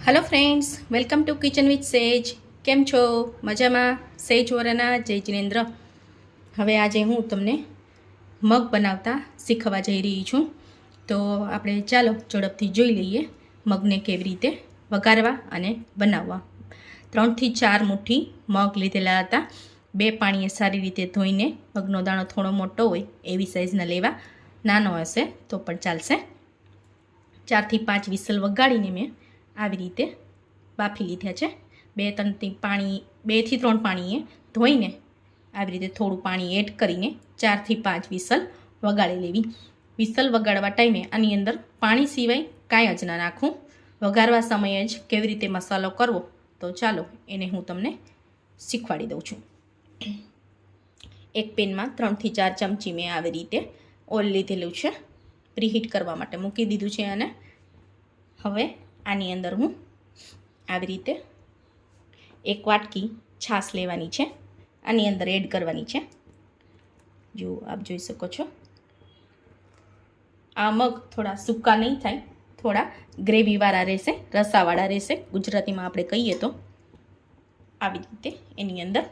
Hello friends, welcome to kitchen with says. केम छो? मजामा? Says वराना जय जिनेन्द्र। हवे आज हूँ तमने मग बनावता शीखवा जई रही छूँ। तो आपणे चालो झड़पथी जोई लईए मगने केवी रीते वगारवा अने बनाववा। 3 થી 4 मुठ्ठी मग लीधेला हता। 2 पाणीए सारी रीते धोईने मगनो दाणो थोड़ो मोटो होय एवी साइजना लेवा, नानो हशे तो पण चालशे। 4 થી 5 विसल वगाड़ीने मैं આવી રીતે બાફી લીધા છે। 2 થી 3 પાણીએ ધોઈને આવી રીતે થોડું પાણી એડ કરીને 4 થી 5 વિસલ વગાડી લેવી। વિસલ વગાડવા ટાઈમે આની અંદર પાણી સિવાય કાંઈ જ ના નાખું। વગાડવા સમયે જ કેવી રીતે મસાલો કરવો તો ચાલો એને હું તમને શીખવાડી દઉં છું। એક પેનમાં 3 થી 4 ચમચી મેં આવી રીતે ઓઇલ લીધેલું છે, પ્રીહીટ કરવા માટે મૂકી દીધું છે। અને હવે આની અંદર હું આવી રીતે 1 વાટકી છાશ લેવાની છે, આની અંદર એડ કરવાની છે। જો આપ જોઈ શકો છો આ મગ થોડા સૂકા નહીં થાય, થોડા ગ્રેવીવાળા રહેશે, રસાવાળા રહેશે, ગુજરાતીમાં આપણે કહીએ તો। આવી રીતે એની અંદર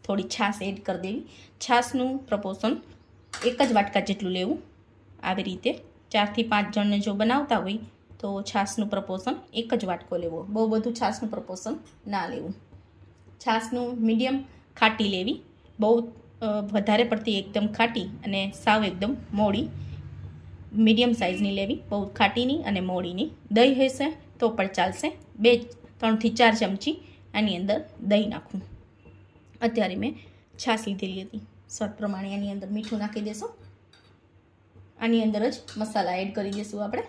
થોડી છાશ એડ કરી દેવી। છાશનું પ્રપોર્શન 1 જ વાટકા જેટલું લેવું। આવી રીતે 4 થી 5 જણને જો બનાવતા હોય તો છાશનું પ્રપોર્શન 1 જ વાટકો લેવો, બહુ બધું છાશનું પ્રપોર્શન ના લેવું। છાશનું મીડિયમ ખાટી લેવી, બહુ વધારે પડતી એકદમ ખાટી અને સાવ એકદમ મોડી મીડિયમ સાઇઝની લેવી, બહુ ખાટીની અને મોડીની। દહીં હશે તો પણ ચાલશે। 3 થી 4 ચમચી આની અંદર દહીં નાખું। અત્યારે મેં છાશ લીધેલી હતી, સ્વાદ પ્રમાણે આની અંદર મીઠું નાખી દેશું। આની અંદર જ મસાલા એડ કરી દઈશું આપણે।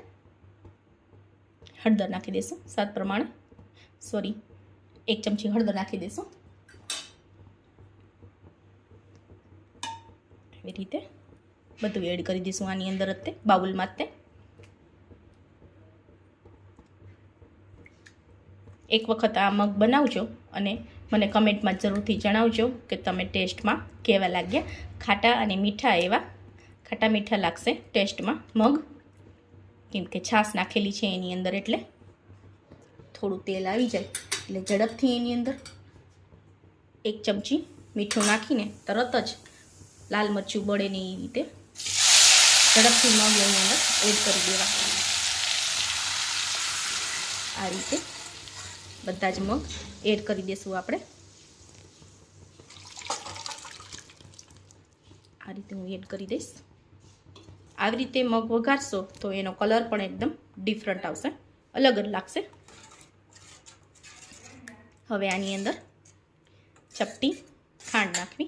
हळदर नाखी देशुं स्वाद प्रमाणे, 1 चमची हळदर नाखी देशुं। एवी रीते बधुं एड करी दईशुं आनी अंदर ज ते बाउल मां ते। एक वखत आ मग बनावजो अने मने कमेंट में जरूरथी जणावजो के तमे टेस्ट में केवा लाग्या। खाटा अने मीठा एवा खाटा मीठा लागशे टेस्ट में मग, केम के छाश नाखेली है एनी अंदर, एटले थोड़ू तेल आई जाए एटले झड़पथी एनी अंदर 1 चमची मीठुं नाखीने तरत ज लाल मरचुं बळे नहीं ए रीते झड़पथी मग एनी अंदर एड करी देवा। आ रीते बधा ज मग एड करी देशुं आपणे। आ रीते हूँ एड करी दईश। આવી રીતે મગ વઘારશો તો એનો કલર પણ એકદમ ડિફરન્ટ આવશે, અલગ જ લાગશે। હવે આની અંદર ચપટી ખાંડ નાખવી।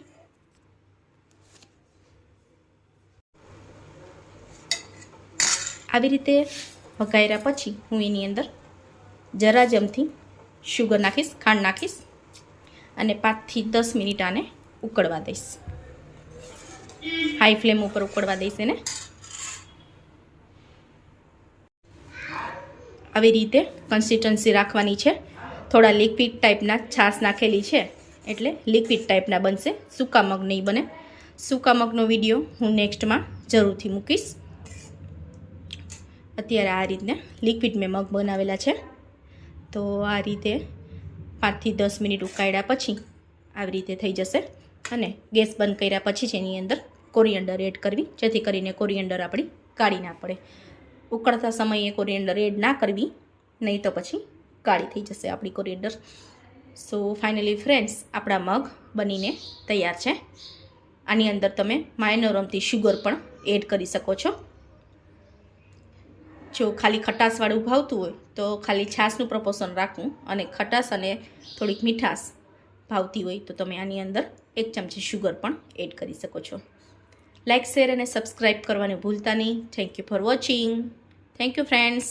આવી રીતે વઘાર્યા પછી હું એની અંદર જરા જમથી શુગર નાખીશ, ખાંડ નાખીશ અને 5 થી 10 મિનિટ આને ઉકળવા દઈશ। હાઈ ફ્લેમ ઉપર ઉકળવા દઈશ એને। આવી રીતે કન્સિસ્ટન્સી રાખવાની છે। થોડા લિક્વિડ ટાઈપના છાશ નાખેલી છે એટલે લિક્વિડ ટાઈપના બનશે, સૂકા મગ નહીં બને। સૂકા મગનો વિડીયો હું નેક્સ્ટમાં જરૂરથી મૂકીશ। અત્યારે આ રીતના લિક્વિડ મેં મગ બનાવેલા છે। તો આ રીતે 5 થી 10 મિનિટ ઉકાળ્યા પછી આવી રીતે થઈ જશે। અને ગેસ બંધ કર્યા પછી જ એની અંદર કોરિએન્ડર એડ કરવી, જેથી કરીને કોરિએન્ડર આપણી કાળી ના પડે। ઉકળતા સમયે કોરિએન્ડર એડ ના કરવી, નહીં તો પછી કાળી થઈ જશે આપણી કોરિએન્ડર। સો ફાઇનલી ફ્રેન્ડ્સ, આપણા મગ બનીને તૈયાર છે। આની અંદર તમે માઇનોર અમથી શુગર પણ એડ કરી શકો છો। જો ખાલી ખટાશવાળું ભાવતું હોય તો ખાલી છાશનું પ્રપોર્શન રાખવું, અને ખટાશ અને થોડીક મીઠાશ ભાવતી હોય તો તમે આની અંદર 1 ચમચી શુગર પણ એડ કરી શકો છો। લાઇક, શેર અને સબસ્ક્રાઈબ કરવાનું ભૂલતા નહીં। Thank you for watching. Thank you friends.